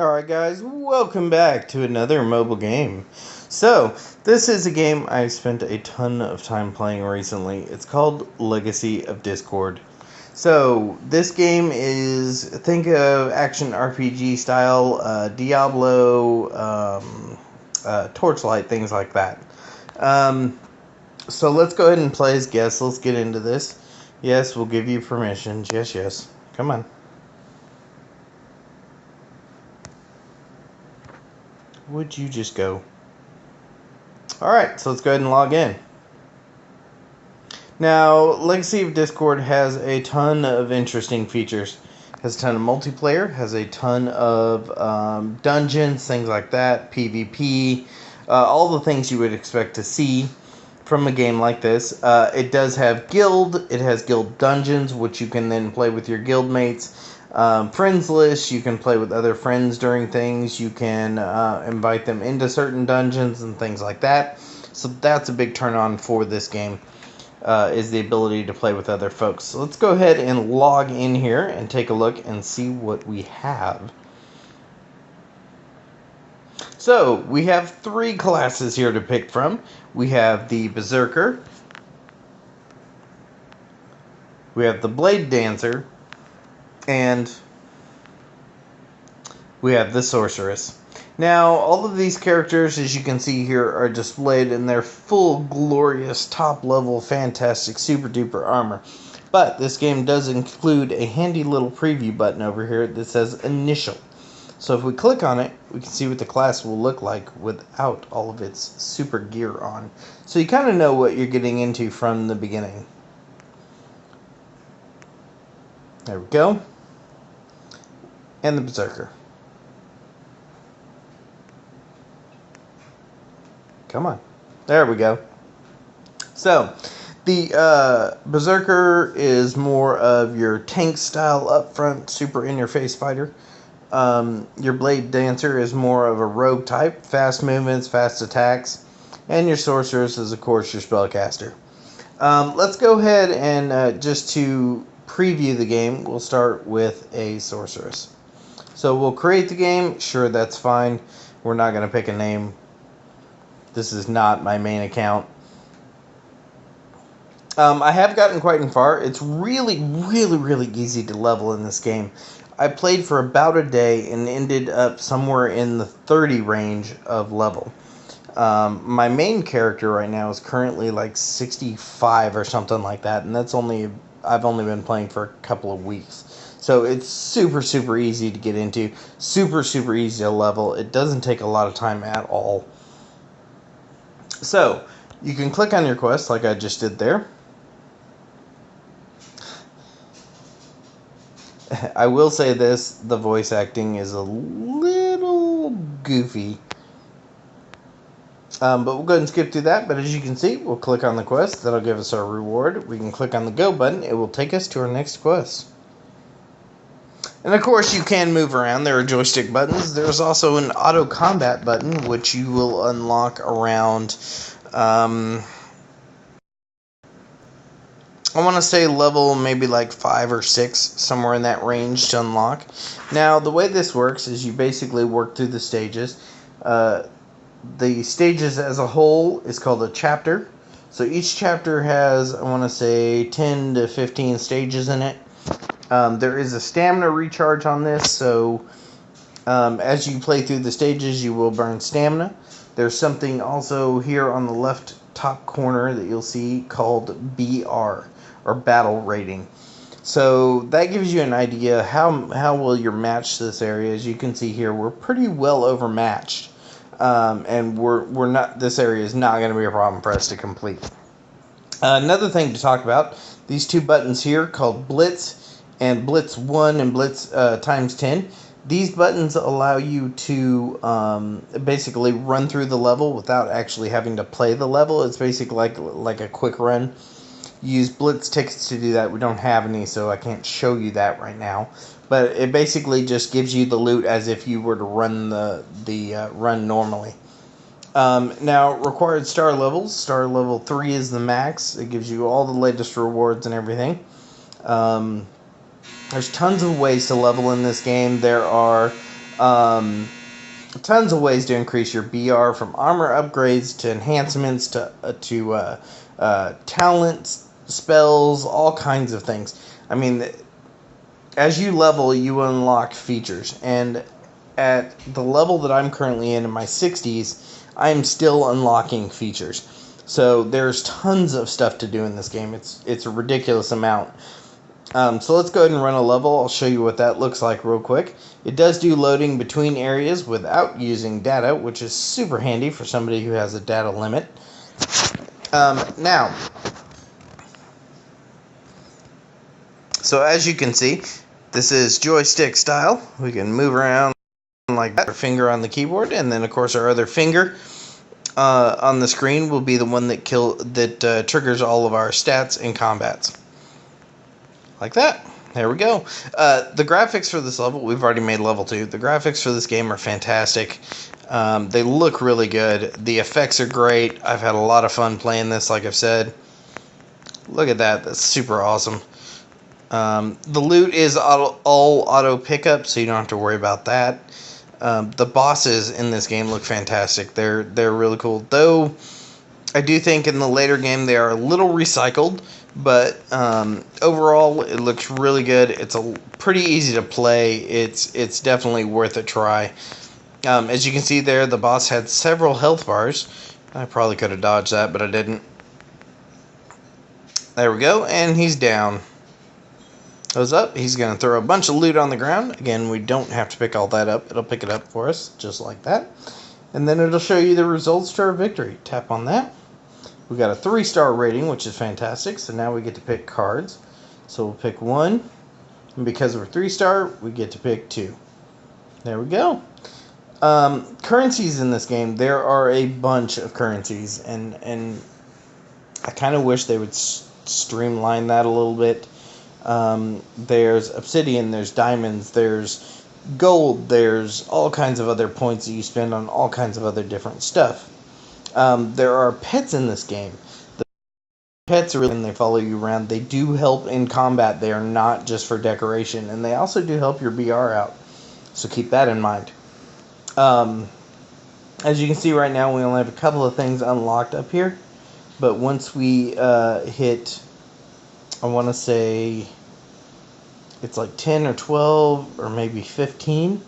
Alright guys, welcome back to another mobile game. So, this is a game I spent a ton of time playing recently. It's called Legacy of Discord. So, this game is, think of action RPG style, Diablo, Torchlight, things like that. So let's go ahead and play as guests. Let's get into this. Yes, we'll give you permissions. Yes. Come on. Would you just go? Alright, so let's go ahead and log in. Now, Legacy of Discord has a ton of interesting features. Has a ton of multiplayer, has a ton of dungeons, things like that, PvP, all the things you would expect to see from a game like this. It does have guild, it has guild dungeons, which you can then play with your guild mates. Friends list, you can play with other friends during things, you can invite them into certain dungeons and things like that. So that's a big turn on for this game, is the ability to play with other folks. So let's go ahead and log in here and take a look and see what we have. So we have 3 classes here to pick from. We have the Berserker, we have the Blade Dancer, and we have the Sorceress. Now, all of these characters, as you can see here, are displayed in their full, glorious, top-level, fantastic, super-duper armor. But this game does include a handy little preview button over here that says Initial. So if we click on it, we can see what the class will look like without all of its super gear on. So you kind of know what you're getting into from the beginning. There we go. And the Berserker. Come on. There we go. So, the Berserker is more of your tank style upfront, super in-your-face fighter. Your Blade Dancer is more of a rogue type, fast movements, fast attacks. And your Sorceress is, of course, your spellcaster. Let's go ahead and just to preview the game, we'll start with a Sorceress. So we'll create the game. Sure, that's fine. We're not going to pick a name. This is not my main account. I have gotten quite far. It's really easy to level in this game. I played for about a day and ended up somewhere in the 30 range of level. My main character right now is currently like 65 or something like that, and I've only been playing for a couple of weeks. So it's super easy to get into, super easy to level. It doesn't take a lot of time at all. So you can click on your quest like I just did there. I will say this, the voice acting is a little goofy. But we'll go ahead and skip through that. But as you can see, we'll click on the quest. That'll give us our reward. We can click on the go button. It will take us to our next quest. And of course, you can move around. There are joystick buttons. There's also an auto combat button, which you will unlock around, I want to say level maybe like 5 or 6, somewhere in that range to unlock. Now, the way this works is you basically work through the stages. The stages as a whole is called a chapter. So each chapter has, I want to say, 10 to 15 stages in it. There is a stamina recharge on this, so as you play through the stages, you will burn stamina. There's something also here on the left top corner that you'll see called BR, or Battle Rating. So that gives you an idea how well you're matched to this area. As you can see here, we're pretty well overmatched, and we're not. This area is not going to be a problem for us to complete. Another thing to talk about: these 2 buttons here called Blitz and Blitz 1 and Blitz times 10. These buttons allow you to basically run through the level without actually having to play the level. It's basically like a quick run. You use Blitz tickets to do that. We don't have any, so I can't show you that right now. But it basically just gives you the loot as if you were to run the run normally. Now, required star levels. Star level 3 is the max. It gives you all the latest rewards and everything. There's tons of ways to level in this game. There are Tons of ways to increase your BR, from armor upgrades to enhancements to talents, spells, all kinds of things. I mean, as you level, you unlock features, and at the level that I'm currently in my 60s, I'm still unlocking features. So there's tons of stuff to do in this game. It's a ridiculous amount. So let's go ahead and run a level. I'll show you what that looks like real quick. It does do loading between areas without using data, which is super handy for somebody who has a data limit. Now, so as you can see, this is joystick style. We can move around like that. Our finger on the keyboard, and then of course our other finger on the screen will be the one that triggers all of our stats and combats. Like that. There we go. The graphics for this level, we've already made level 2. The graphics for this game are fantastic. They look really good. The effects are great. I've had a lot of fun playing this, like I've said. Look at that. That's super awesome. The loot is all auto pickup, so you don't have to worry about that. The bosses in this game look fantastic. They're really cool. Though, I do think in the later game they are a little recycled. But overall, it looks really good. It's pretty easy to play. It's definitely worth a try. As you can see there, the boss had several health bars. I probably could have dodged that, but I didn't. There we go, and he's down. Goes up. He's going to throw a bunch of loot on the ground. Again, we don't have to pick all that up. It'll pick it up for us, just like that. And then it'll show you the results to our victory. Tap on that. We got a 3-star rating, which is fantastic. So now we get to pick cards. So we'll pick 1. And because we're 3-star, we get to pick 2. There we go. Currencies in this game. There are a bunch of currencies. And I kind of wish they would streamline that a little bit. There's obsidian, there's diamonds, there's gold, there's all kinds of other points that you spend on all kinds of other different stuff. There are pets in this game. The pets are really, and they follow you around. They do help in combat. They are not just for decoration, and they also do help your BR out. So keep that in mind. As you can see right now, we only have a couple of things unlocked up here, but once we hit, I want to say it's like 10 or 12 or maybe 15,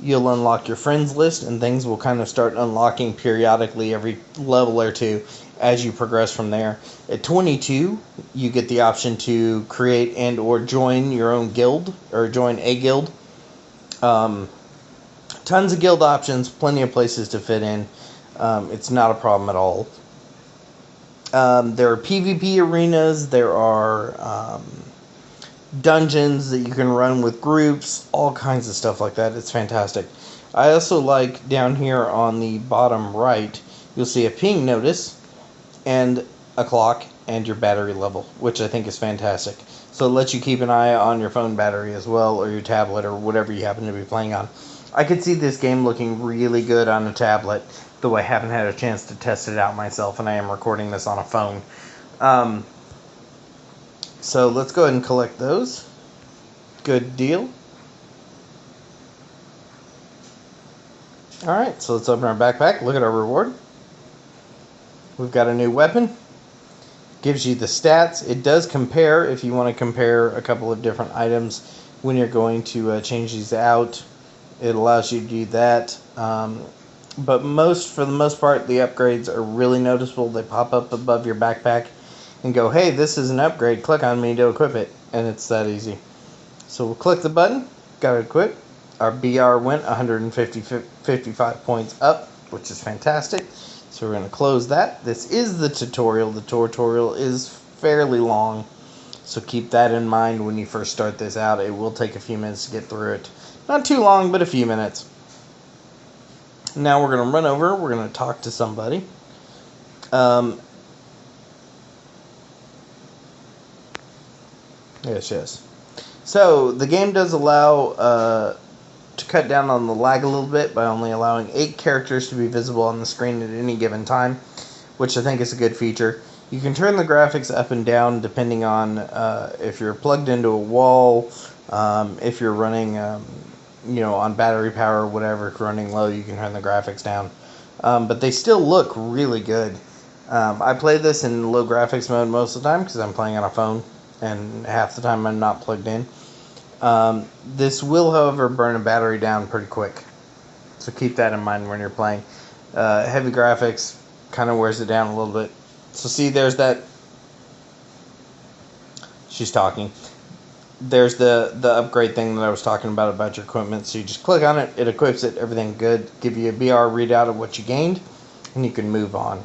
you'll unlock your friends list, and things will kind of start unlocking periodically every level or two as you progress from there. At 22, you get the option to create and or join your own guild, or join a guild. Tons of guild options, plenty of places to fit in. It's not a problem at all. There are PvP arenas, there are dungeons that you can run with groups, all kinds of stuff like that. It's fantastic. I also like down here on the bottom right, you'll see a ping notice and a clock and your battery level, which I think is fantastic. So it lets you keep an eye on your phone battery as well, or your tablet, or whatever you happen to be playing on. I could see this game looking really good on a tablet, though I haven't had a chance to test it out myself, and I am recording this on a phone. So let's go ahead and collect those. Good deal. Alright, so let's open our backpack. Look at our reward. We've got a new weapon. Gives you the stats. It does compare if you want to compare a couple of different items when you're going to change these out. It allows you to do that. But for the most part, the upgrades are really noticeable. They pop up above your backpack and go, hey, this is an upgrade. Click on me to equip it. And it's that easy. So we'll click the button. Got it equipped. Our BR went 155 points up, which is fantastic. So we're going to close that. This is the tutorial. The tutorial is fairly long. So keep that in mind when you first start this out. It will take a few minutes to get through it. Not too long, but a few minutes. Now we're going to run over. We're going to talk to somebody. Yes. So the game does allow to cut down on the lag a little bit by only allowing 8 characters to be visible on the screen at any given time, which I think is a good feature. You can turn the graphics up and down depending on if you're plugged into a wall, if you're running on battery power or whatever, if running low, you can turn the graphics down. But they still look really good. I play this in low graphics mode most of the time because I'm playing on a phone, and half the time I'm not plugged in. This will, however, burn a battery down pretty quick, so keep that in mind when you're playing. Heavy graphics kind of wears it down a little bit. So see, there's that. She's talking. There's the upgrade thing that I was talking about your equipment. So you just click on it, it equips it, everything good, give you a BR readout of what you gained, and you can move on.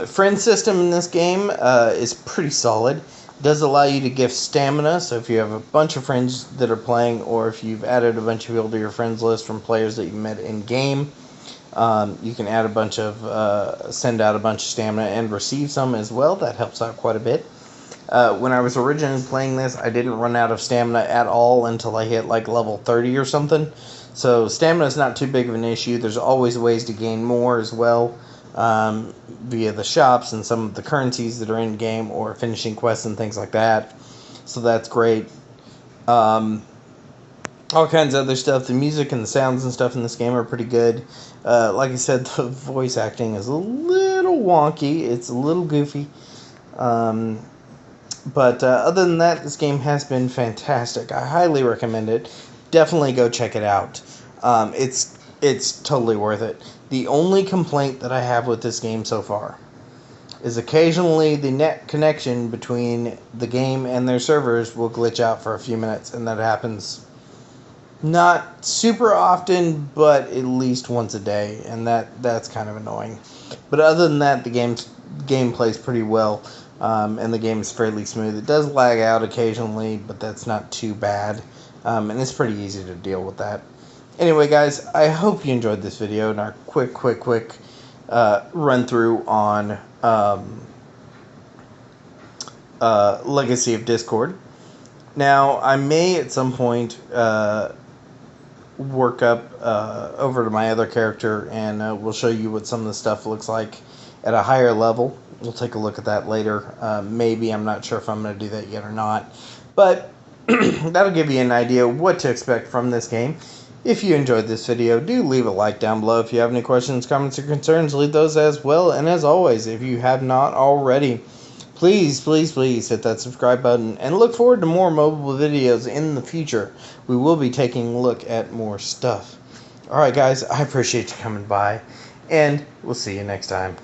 Friend system in this game is pretty solid. It does allow you to gift stamina, so if you have a bunch of friends that are playing, or if you've added a bunch of people to your friends list from players that you met in game, you can add a bunch of send out a bunch of stamina and receive some as well. That helps out quite a bit. When I was originally playing this, I didn't run out of stamina at all until I hit like level 30 or something. So stamina is not too big of an issue. There's always ways to gain more as well, via the shops and some of the currencies that are in game, or finishing quests and things like that. So that's great. All kinds of other stuff. The music and the sounds and stuff in this game are pretty good. Like I said, the voice acting is a little wonky. It's a little goofy. But other than that, this game has been fantastic. I highly recommend it. Definitely go check it out. It's totally worth it. The only complaint that I have with this game so far is occasionally the net connection between the game and their servers will glitch out for a few minutes, and that happens not super often, but at least once a day, and that's kind of annoying. But other than that, the game plays pretty well. And the game is fairly smooth. It does lag out occasionally, but that's not too bad. And it's pretty easy to deal with that. Anyway, guys, I hope you enjoyed this video and our quick run through on Legacy of Discord. Now, I may at some point work up over to my other character, and we'll show you what some of the stuff looks like at a higher level. We'll take a look at that later. Maybe. I'm not sure if I'm going to do that yet or not. But that'll give you an idea what to expect from this game. If you enjoyed this video, do leave a like down below. If you have any questions, comments, or concerns, leave those as well. And as always, if you have not already, please hit that subscribe button. And look forward to more mobile videos in the future. We will be taking a look at more stuff. Alright, guys, I appreciate you coming by. And we'll see you next time.